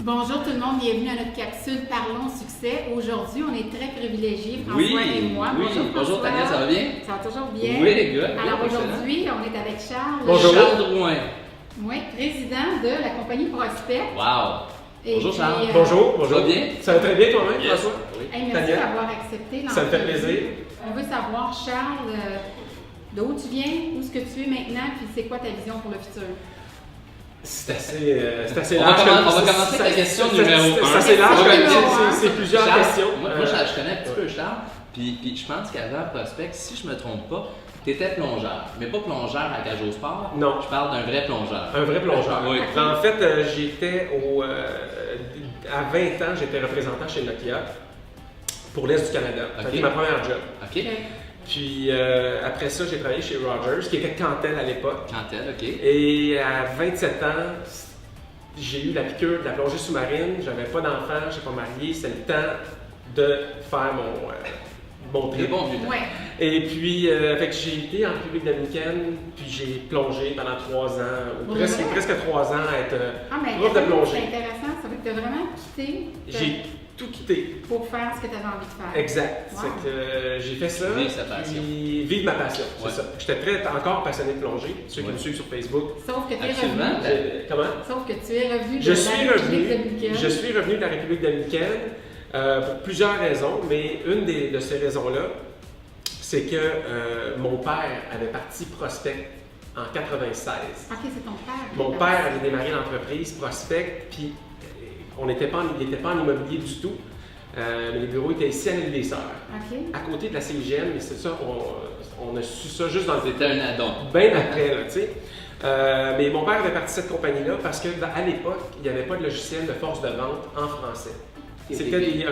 Bonjour tout le monde, bienvenue à notre capsule Parlons Succès. Aujourd'hui, on est très privilégiés, François et moi. Oui. Bonjour Tania, ça va bien? Ça va toujours bien. Oui, good. Alors aujourd'hui, on est avec Charles. Bonjour. Charles Drouin. Oui, président de la compagnie Prospect. Wow. Bonjour Charles. Bonjour. Ça va bien? Ça va très bien toi-même, Yes. François? Oui. Hey, merci Tania. d'avoir accepté l'entrevue. Ça me fait plaisir. On veut savoir, Charles, d'où tu viens, où est-ce que tu es maintenant, puis c'est quoi ta vision pour le futur? C'est assez On large. va commencer avec la question numéro 1. C'est assez large, Numéro c'est plusieurs Charles, questions. Moi, je connais un petit peu Charles, puis je pense qu'avant Prospect, si je me trompe pas, tu étais plongeur, mais pas plongeur à cage au sport. Non. Je parle d'un vrai plongeur. Un vrai plongeur. Oui. En fait, j'étais à 20 ans, j'étais représentant chez Nokia pour l'Est du Canada. Ok. C'était ma première job. OK. Puis après ça, j'ai travaillé chez Rogers, qui était Cantel à l'époque. Cantel, OK. Et à 27 ans, j'ai eu la piqûre de la plongée sous-marine. J'avais pas d'enfant, je n'étais pas marié. C'est le temps de faire mon Des trip. bons vieux temps. Ouais. Et puis, fait que j'ai été en République dominicaine, puis j'ai plongé pendant 3 ans, ou Ouais. presque 3 ans à être Ah, mais prof de c'est plongée. intéressant, ça veut dire que tu as vraiment quitté J'ai tout quitté. pour faire ce que tu avais envie de faire. Exact. Wow. C'est que j'ai fait ça. Vivre sa passion. Puis vivre ma passion, Ouais. c'est ça. J'étais encore passionné de plongée. Ceux qui Ouais. me suivent sur Facebook. Sauf que tu es Absolument. revenu. Comment? Sauf que tu es revenu de Je la suis République revenu. dominicaine. Je suis revenu de la République dominicaine pour plusieurs raisons, mais une de ces raisons-là, c'est que mon père avait parti Prospect en 96. Ok, c'est ton père. qui Mon est père parti. avait démarré l'entreprise Prospect, puis il n'était pas en immobilier du tout. Mais les bureaux étaient ici à l'île des Sœurs, Ok. à côté de la CIGM, et c'est ça, on a su ça juste dans le C'était un addon. bien après, là, tu sais. Mais mon père avait parti cette compagnie-là parce qu'à l'époque, il n'y avait pas de logiciel de force de vente en français. C'était des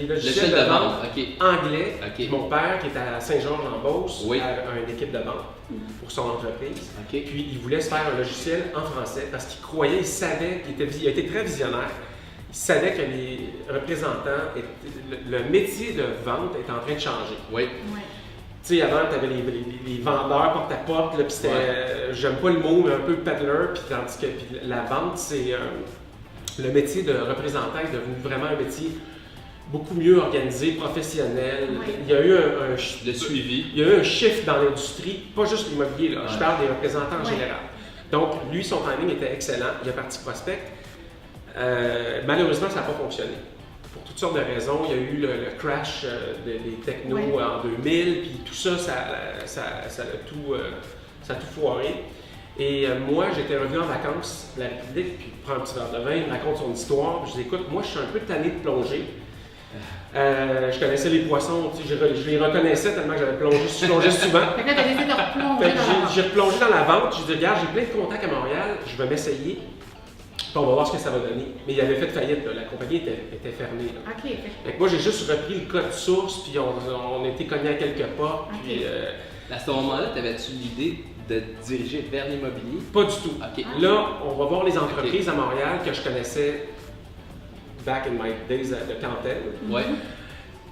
logiciels de vente OK. anglais. OK. Mon père, qui était à Saint-Georges-en-Beauce, Oui. avait une équipe de vente pour son entreprise. OK. Puis il voulait se faire un logiciel en français parce qu'il croyait, il savait, il était très visionnaire. Il savait que les représentants, le métier de vente est en train de changer. Oui. Ouais. Tu sais, avant, tu avais les vendeurs porte à porte, là, puis c'était, j'aime pas le mot, mais un peu peddler, puis tandis que puis la vente, c'est le métier de représentant est devenu vraiment un métier beaucoup mieux organisé, professionnel. Oui. Il y a eu Le suivi. il y a eu un shift dans l'industrie, pas juste l'immobilier, là, je Ouais. parle des représentants en Ouais. général. Donc, lui, son timing était excellent, il a parti Prospect. Malheureusement, ça n'a pas fonctionné. Pour toutes sortes de raisons, il y a eu le crash des technos Ouais. en 2000, puis tout ça, ça a tout foiré. Et moi, j'étais revenu en vacances de la République, puis il prend un petit verre de vin, il me raconte son histoire, puis je dis écoute, moi je suis un peu tanné de plonger. Je connaissais les poissons, tu sais, je les reconnaissais tellement que j'avais plongé souvent. Fait que là, tu as décidé de replonger Fait que dans la j'ai replongé dans la vente, j'ai dit regarde, j'ai plein de contacts à Montréal, je vais m'essayer, puis on va voir ce que ça va donner. Mais il avait fait faillite, là, la compagnie était fermée. Là. OK. Fait que moi j'ai juste repris le code source, puis on a été cogné à quelques portes, Ok. puis À ce moment-là, avais-tu l'idée de te diriger vers l'immobilier? pas du tout. OK. Là, on va voir les entreprises à Montréal que je connaissais back in my days de Cantel. Ouais.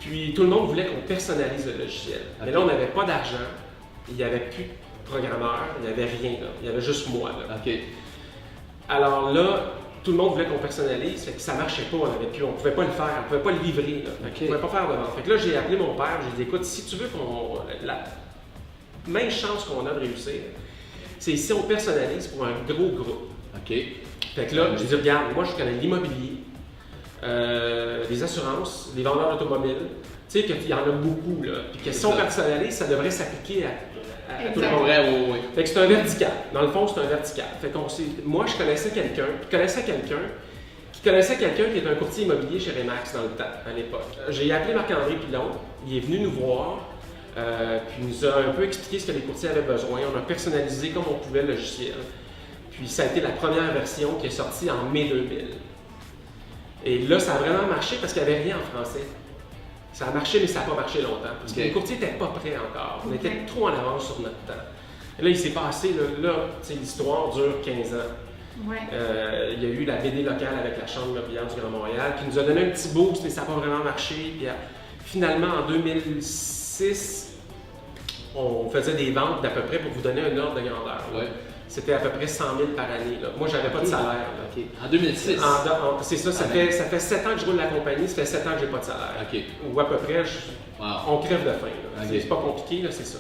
Puis tout le monde voulait qu'on personnalise le logiciel. Mais Ok. là, on n'avait pas d'argent, il n'y avait plus de programmeur, il n'y avait rien. Là. Il y avait juste moi. Là. OK. Alors là, tout le monde voulait qu'on personnalise, fait que ça marchait pas, on ne pouvait pas le faire, on ne pouvait pas le livrer. Là. Fait Ok. qu'on ne pouvait pas faire de vente. Fait que là, j'ai appelé mon père, j'ai dit écoute, si tu veux la même chance qu'on a de réussir, c'est si on personnalise pour un gros groupe. OK. Fait que là, j'ai dit, regarde, moi je connais l'immobilier, les assurances, les vendeurs d'automobiles. Tu sais qu'il y en a beaucoup, là. Puis que si on ça. personnalise, ça devrait s'appliquer à tout le Exact. monde. Vrai, oui, oui. Fait que c'est un vertical. Dans le fond, c'est un vertical. Fait qu'on moi, je connaissais quelqu'un qui connaissait quelqu'un qui était un courtier immobilier chez Remax dans le temps, à l'époque. J'ai appelé Marc-André Pilon, il est venu nous voir, puis il nous a un peu expliqué ce que les courtiers avaient besoin. On a personnalisé comme on pouvait le logiciel. Puis ça a été la première version qui est sortie en mai 2000. Et là, ça a vraiment marché parce qu'il n'y avait rien en français. Ça a marché, mais ça n'a pas marché longtemps. Parce que Ok. les courtiers n'étaient pas prêts encore. On Ok. était trop en avance sur notre temps. Et là, il s'est passé, là tu sais, l'histoire dure 15 ans. Ouais. Il y a eu la BD locale avec la Chambre immobilière du Grand Montréal qui nous a donné un petit boost, mais ça n'a pas vraiment marché. Puis, finalement, en 2006, on faisait des ventes d'à peu près, pour vous donner un ordre de grandeur. Ouais. C'était à peu près 100 000 par année. Là. Moi, j'avais pas de salaire. Là. OK. En 2006? C'est ça, ça fait 7 ans que je roule la compagnie, ça fait 7 ans que j'ai pas de salaire. OK. Ou à peu près, on crève de faim. Okay. C'est pas compliqué, là, c'est ça.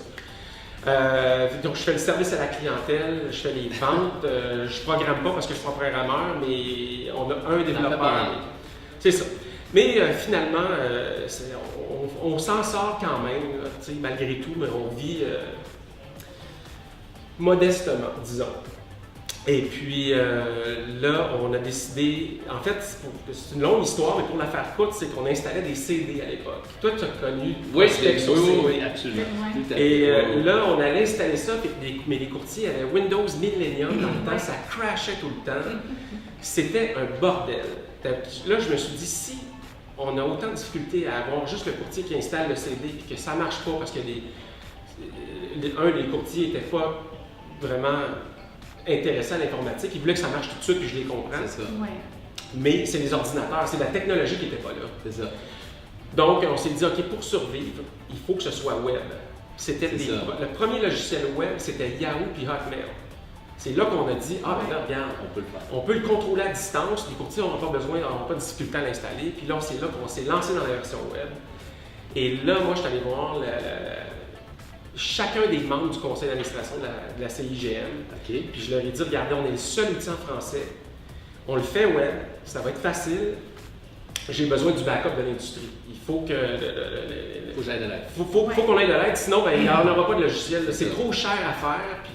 Donc, je fais le service à la clientèle, je fais les ventes, je programme pas parce que je suis pas programmeur, mais on a un développeur. C'est ça. Mais finalement, on s'en sort quand même, là, malgré tout, mais on vit modestement, disons. Et puis là, on a décidé, en fait, c'est une longue histoire, mais pour la faire courte, c'est qu'on installait des CD à l'époque. Toi, tu as connu Prospect sur CD. Oui, absolument. Et là, on allait installer ça, mais les courtiers avaient Windows Millennium dans le temps, ça crashait tout le temps. C'était un bordel. Là, je me suis dit, si on a autant de difficultés à avoir juste le courtier qui installe le CD et que ça ne marche pas parce que les courtiers n'étaient pas vraiment intéressés à l'informatique, ils voulaient que ça marche tout de suite puis je les comprends. C'est ça. Ouais. Mais c'est les ordinateurs, c'est la technologie qui n'était pas là. C'est ça. Donc, on s'est dit, OK, pour survivre, il faut que ce soit web. Le premier logiciel web, c'était Yahoo puis Hotmail. C'est là qu'on a dit, ben là, regarde, on peut le contrôler à distance, les courtiers n'auront pas besoin, n'auront pas de difficulté à l'installer. Puis là, c'est là qu'on s'est lancé dans la version web. Et là, moi, je suis allé voir chacun des membres du conseil d'administration de la CIGM. Okay. Puis je leur ai dit, regardez, on est le seul outil en français. On le fait web, ça va être facile. J'ai besoin du backup de l'industrie. Il faut que... faut que j'aille de l'aide. Faut qu'on ait de l'aide, sinon il n'y en aura pas de logiciel. C'est trop cher à faire. Puis...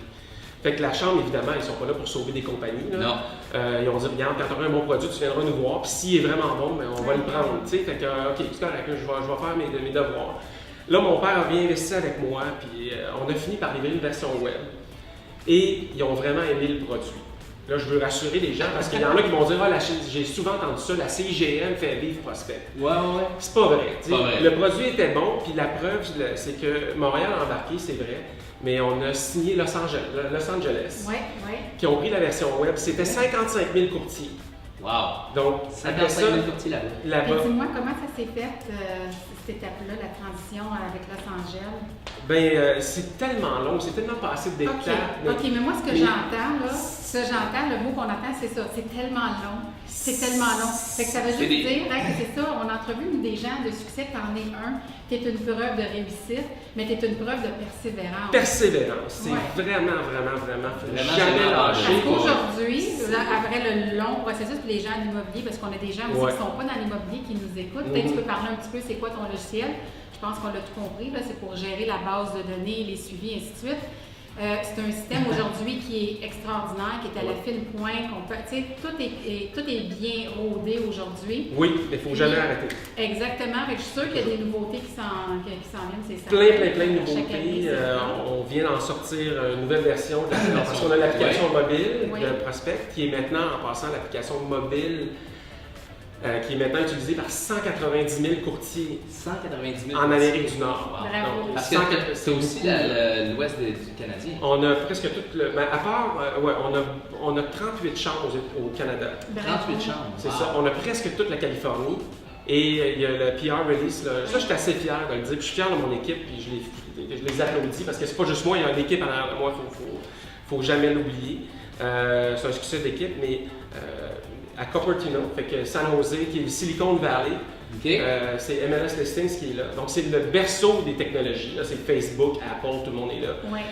Fait que la Chambre, évidemment, ils ne sont pas là pour sauver des compagnies. Là. Non. Ils ont dit, regarde, quand tu auras un bon produit, tu viendras nous voir. Puis s'il est vraiment bon, ben, on va le prendre. Fait que, OK, c'est correct, je vais faire mes devoirs. Là, mon père a bien investi avec moi, puis on a fini par livrer une version web. Et ils ont vraiment aimé le produit. Là, je veux rassurer les gens parce qu'il y en a qui vont dire, j'ai souvent entendu ça, la CIGM fait vivre Prospect. Ouais. C'est pas vrai. Pas vrai. Le produit était bon, puis la preuve, c'est que Montréal a embarqué, c'est vrai, mais on a signé Los Angeles qui ont pris la version web. C'était 55 000 courtiers. Wow! Donc, 55 000 courtiers là-bas. Dis-moi, comment ça s'est fait, cette étape-là, la transition avec Los Angeles? Bien, c'est tellement long, c'est tellement passé d'étapes. OK, mais moi, ce que j'entends, le mot qu'on entend, c'est ça. C'est tellement long. C'est tellement long. Fait que ça veut juste dire que c'est ça. On a entrevu des gens de succès, t'en es un. T'es une preuve de réussite, mais t'es une preuve de persévérance. Persévérance, c'est vraiment. Jamais lâcher. Parce qu'aujourd'hui, après le long processus, les gens de l'immobilier, parce qu'on a des gens aussi qui ne sont pas dans l'immobilier qui nous écoutent, peut-être tu peux parler un petit peu, c'est quoi ton logiciel? Je pense qu'on l'a tout compris, là, c'est pour gérer la base de données, les suivis, et ainsi de suite. C'est un système aujourd'hui qui est extraordinaire, qui est à la fine pointe. Tout est bien rodé aujourd'hui. Oui, mais il ne faut jamais arrêter. Exactement. Je suis sûre qu'il y a des nouveautés qui s'en viennent. C'est ça. Plein de nouveautés. On vient d'en sortir une nouvelle version parce qu'on a l'application mobile de Prospect qui est maintenant, en passant, l'application mobile qui est maintenant utilisée par 190 000 courtiers 190 000 en Amérique du Nord. Bravo. Donc, parce que c'est aussi l'ouest du Canadien. On a presque tout le... à part, on a 38 chambres au Canada. 38 chambres. C'est ça. On a presque toute la Californie. Et il y a le PR release. Là. Ça, je suis assez fier de le dire. Puis je suis fier de mon équipe. Puis je les applaudis parce que c'est pas juste moi, il y a une équipe en arrière de moi. Faut jamais l'oublier. C'est un succès d'équipe, mais à Cupertino, fait que San Jose, qui est le Silicon Valley. Okay. C'est MLS Listings qui est là. Donc, c'est le berceau des technologies. Là, c'est Facebook, Apple, tout le monde est là. Ouais.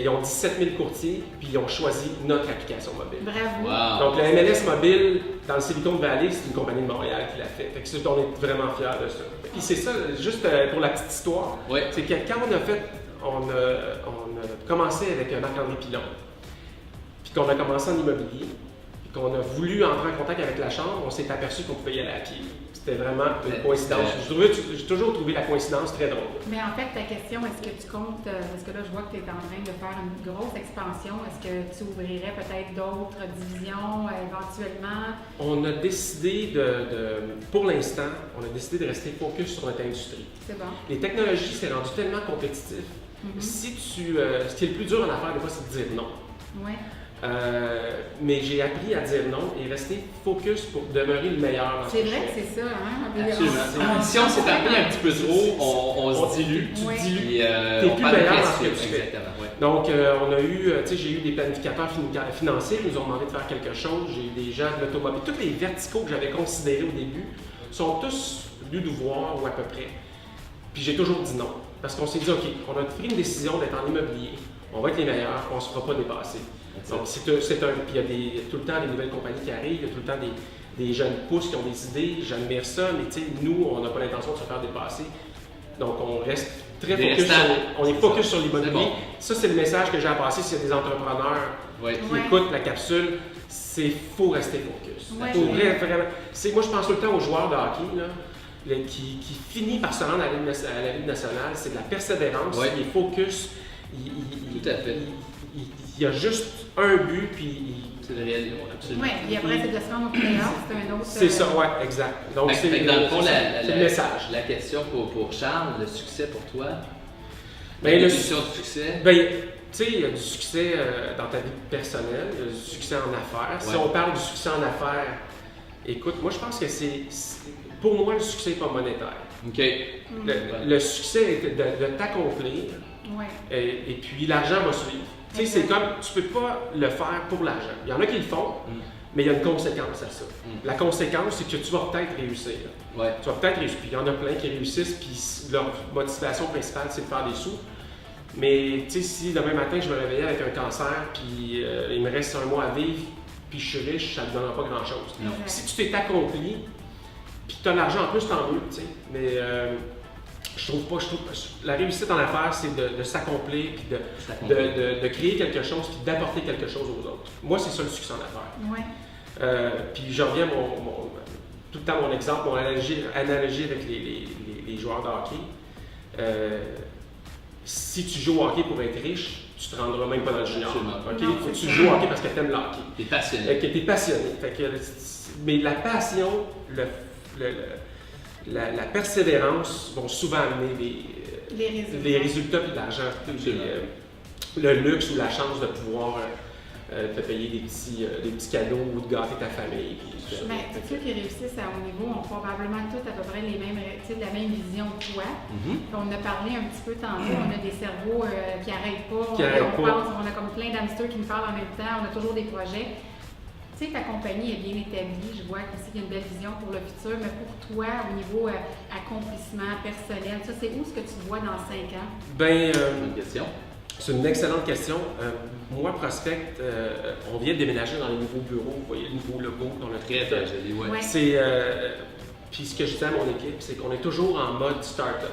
Ils ont 17 000 courtiers, puis ils ont choisi notre application mobile. Bravo. Wow. Donc, la MLS Mobile, dans le Silicon Valley, c'est une compagnie de Montréal qui l'a fait. Fait que on est vraiment fiers de ça. Puis c'est ça, juste pour la petite histoire, c'est que quand on a commencé avec Marc-André Pilon, puis qu'on a commencé en immobilier, puis qu'on a voulu entrer en contact avec la Chambre, on s'est aperçu qu'on pouvait y aller à pied. C'était vraiment une coïncidence. J'ai toujours trouvé la coïncidence très drôle. Mais en fait, ta question, est-ce que tu comptes, parce que là, je vois que tu es en train de faire une grosse expansion, est-ce que tu ouvrirais peut-être d'autres divisions éventuellement? On a décidé pour l'instant, on a décidé de rester focus sur notre industrie. C'est bon. Les technologies, c'est rendu tellement compétitif. Ce qui est le plus dur en affaires, des fois, c'est de dire non. Ouais. Mais j'ai appris à dire non et rester focus pour demeurer le meilleur dans ce C'est que vrai je que fais. c'est ça, hein? Absolument. Si on s'est appris un petit peu trop, on se dilue. Ouais. Puis T'es on plus perd de meilleur dans ce pression. que tu fais. Exactement, ouais. Donc, on a eu, tu sais, j'ai eu des planificateurs financiers qui nous ont demandé de faire quelque chose. J'ai eu des gens de l'automobile. Tous les verticaux que j'avais considérés au début sont tous venus nous voir ou à peu près. Puis j'ai toujours dit non. Parce qu'on s'est dit, OK, on a pris une décision d'être en immobilier. On va être les meilleurs, on ne se fera pas dépasser. Donc, puis il y a tout le temps des nouvelles compagnies qui arrivent, il y a tout le temps des jeunes pousses qui ont des idées. J'admire ça, mais tu sais, nous, on n'a pas l'intention de se faire dépasser. Donc, on reste très focus sur l'immobilier. Bon. Ça, c'est le message que j'ai à passer s'il y a des entrepreneurs qui écoutent la capsule. C'est faut rester focus. Ouais. Faut vraiment. Moi, je pense tout le temps aux joueurs de hockey là, qui finit par se rendre à la Ligue nationale. C'est de la persévérance, il est focus. Tout à fait. Il y a juste un but, puis c'est le réel, absolument. Oui, et après, c'est de se rendre au playoff, c'est un autre. C'est ça, oui, exact. Donc, c'est dans le fond, le message. La question pour Charles, le succès pour toi, la définition du succès. Ben, tu sais, il y a du succès dans ta vie personnelle, il y a du succès en affaires. Si on parle du succès en affaires, écoute, moi, je pense que pour moi, le succès n'est pas monétaire. OK. Le succès est de t'accomplir, et puis l'argent va suivre. Tu sais, c'est comme, tu peux pas le faire pour l'argent. Il y en a qui le font, mais il y a une conséquence à ça. La conséquence, c'est que tu vas peut-être réussir. Tu vas peut-être réussir. Puis il y en a plein qui réussissent, puis leur motivation principale, c'est de faire des sous. Mais tu sais, si demain matin, je me réveillais avec un cancer, puis il me reste 1 mois à vivre, puis je suis riche, ça ne te donnera pas grand-chose. Si tu t'es accompli, puis tu as l'argent en plus, tant mieux, tu sais. Mais je trouve que la réussite en affaires, c'est de s'accomplir, puis de créer quelque chose, puis d'apporter quelque chose aux autres. Moi, c'est ça le succès en affaires. Puis je reviens tout le temps mon exemple, mon analogie avec les joueurs de hockey. Si tu joues au hockey pour être riche, tu te rendras même pas dans le junior. Okay? Faut que tu joues au hockey parce que tu aimes le hockey. Tu es passionné. T'es passionné. Mais la passion, la persévérance vont souvent amener les résultats et l'argent. Le luxe ou la chance de pouvoir te payer des petits cadeaux ou de gâter ta famille. Mais tous ceux qui réussissent à haut niveau ont probablement tous à peu près la même vision que toi. On a parlé un petit peu tantôt, on a des cerveaux qui n'arrêtent pas, on a comme plein d'hamsters qui nous parlent en même temps, on a toujours des projets. Tu sais, ta compagnie est bien établie, je vois qu'ici il y a une belle vision pour le futur, mais pour toi, au niveau accomplissement personnel, ça, c'est où est-ce que tu te vois dans 5 ans? Bonne question. C'est une excellente question. Moi, Prospect, on vient de déménager dans les nouveaux bureaux. Vous voyez le nouveau logo qu'on a très joli. C'est, puis ce que je dis à mon équipe, c'est qu'on est toujours en mode start-up.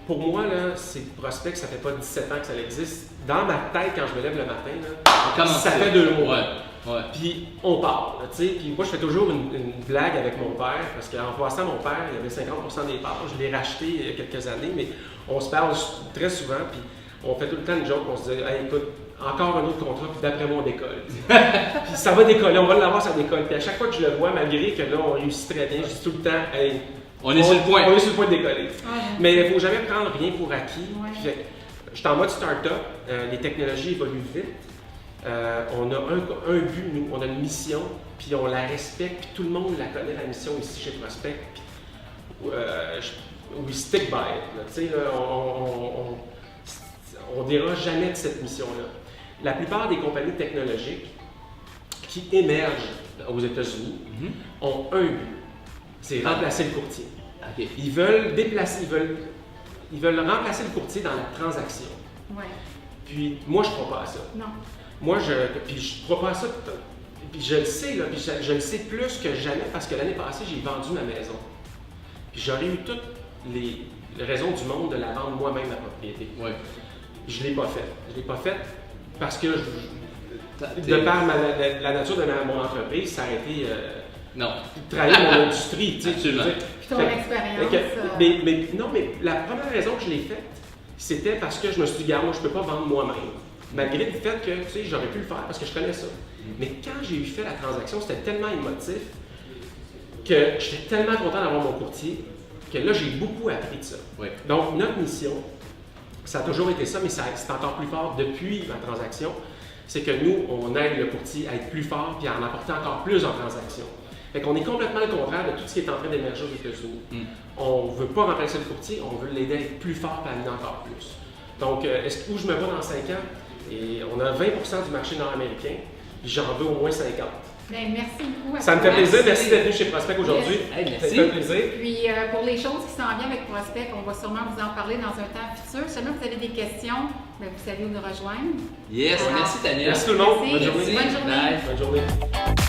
Pour moi, là, c'est Prospect, ça fait pas 17 ans que ça existe. Dans ma tête, quand je me lève le matin, là, ça fait 2 mois. Puis on part. Puis moi, je fais toujours une blague avec mon père, parce qu'en passant, mon père, il avait 50% des parts. Je l'ai racheté il y a quelques années, mais on se parle très souvent. Puis on fait tout le temps une joke, on se dit hey, écoute, encore un autre contrat, puis d'après moi, on décolle. Puis ça va décoller, on va l'avoir, ça décolle. Puis à chaque fois que je le vois, malgré que là, on réussit très bien, je dis tout le temps hey, on est sur le point. On est sur le point de décoller. Mais il ne faut jamais prendre rien pour acquis. Puis, je suis en mode start-up, les technologies évoluent vite. On a un but, nous, on a une mission, puis on la respecte, puis tout le monde la connaît, la mission ici chez Prospect. We stick by it. On ne dira jamais de cette mission-là. La plupart des compagnies technologiques qui émergent aux États-Unis ont un but, c'est remplacer le courtier. Ils veulent déplacer, ils veulent remplacer le courtier dans la transaction. Puis moi, je ne crois pas à ça. Non. Moi, je ne crois pas à ça. Puis je le sais, là, puis je le sais plus que jamais parce que l'année passée, j'ai vendu ma maison. Puis j'aurais eu toutes les raisons du monde de la vendre moi-même, ma propriété. Je ne l'ai pas fait. Je ne l'ai pas fait parce que, de par la nature de mon entreprise, ça aurait été trahir mon industrie. Puis ton expérience. Mais la première raison que je l'ai faite, c'était parce que je me suis dit, moi, je ne peux pas vendre moi-même. Malgré le fait que, j'aurais pu le faire parce que je connais ça. Mais quand j'ai fait la transaction, c'était tellement émotif que j'étais tellement content d'avoir mon courtier que là, j'ai beaucoup appris de ça. Donc, notre mission, ça a toujours été ça, mais c'est encore plus fort depuis ma transaction. c'est que nous, on aide le courtier à être plus fort et à en apporter encore plus en transactions. Fait qu'on est complètement le contraire de tout ce qui est en train d'émerger aux États-Unis. On ne veut pas remplacer le courtier, on veut l'aider à être plus fort et à amener encore plus. Donc, où je me vois dans 5 ans? Et on a 20% du marché nord-américain, puis j'en veux au moins 50. Bien, merci beaucoup. Ça me fait plaisir. Merci d'être venu chez Prospect aujourd'hui. Yes. Hey, merci. Ça me fait plaisir. Puis, pour les choses qui s'en viennent avec Prospect, on va sûrement vous en parler dans un temps futur. Si jamais vous avez des questions, bien, vous savez où nous rejoindre. Yes, Alors, merci Tania. Merci tout le monde. Merci. Bonne journée. Bonne journée. Bye. Bonne journée.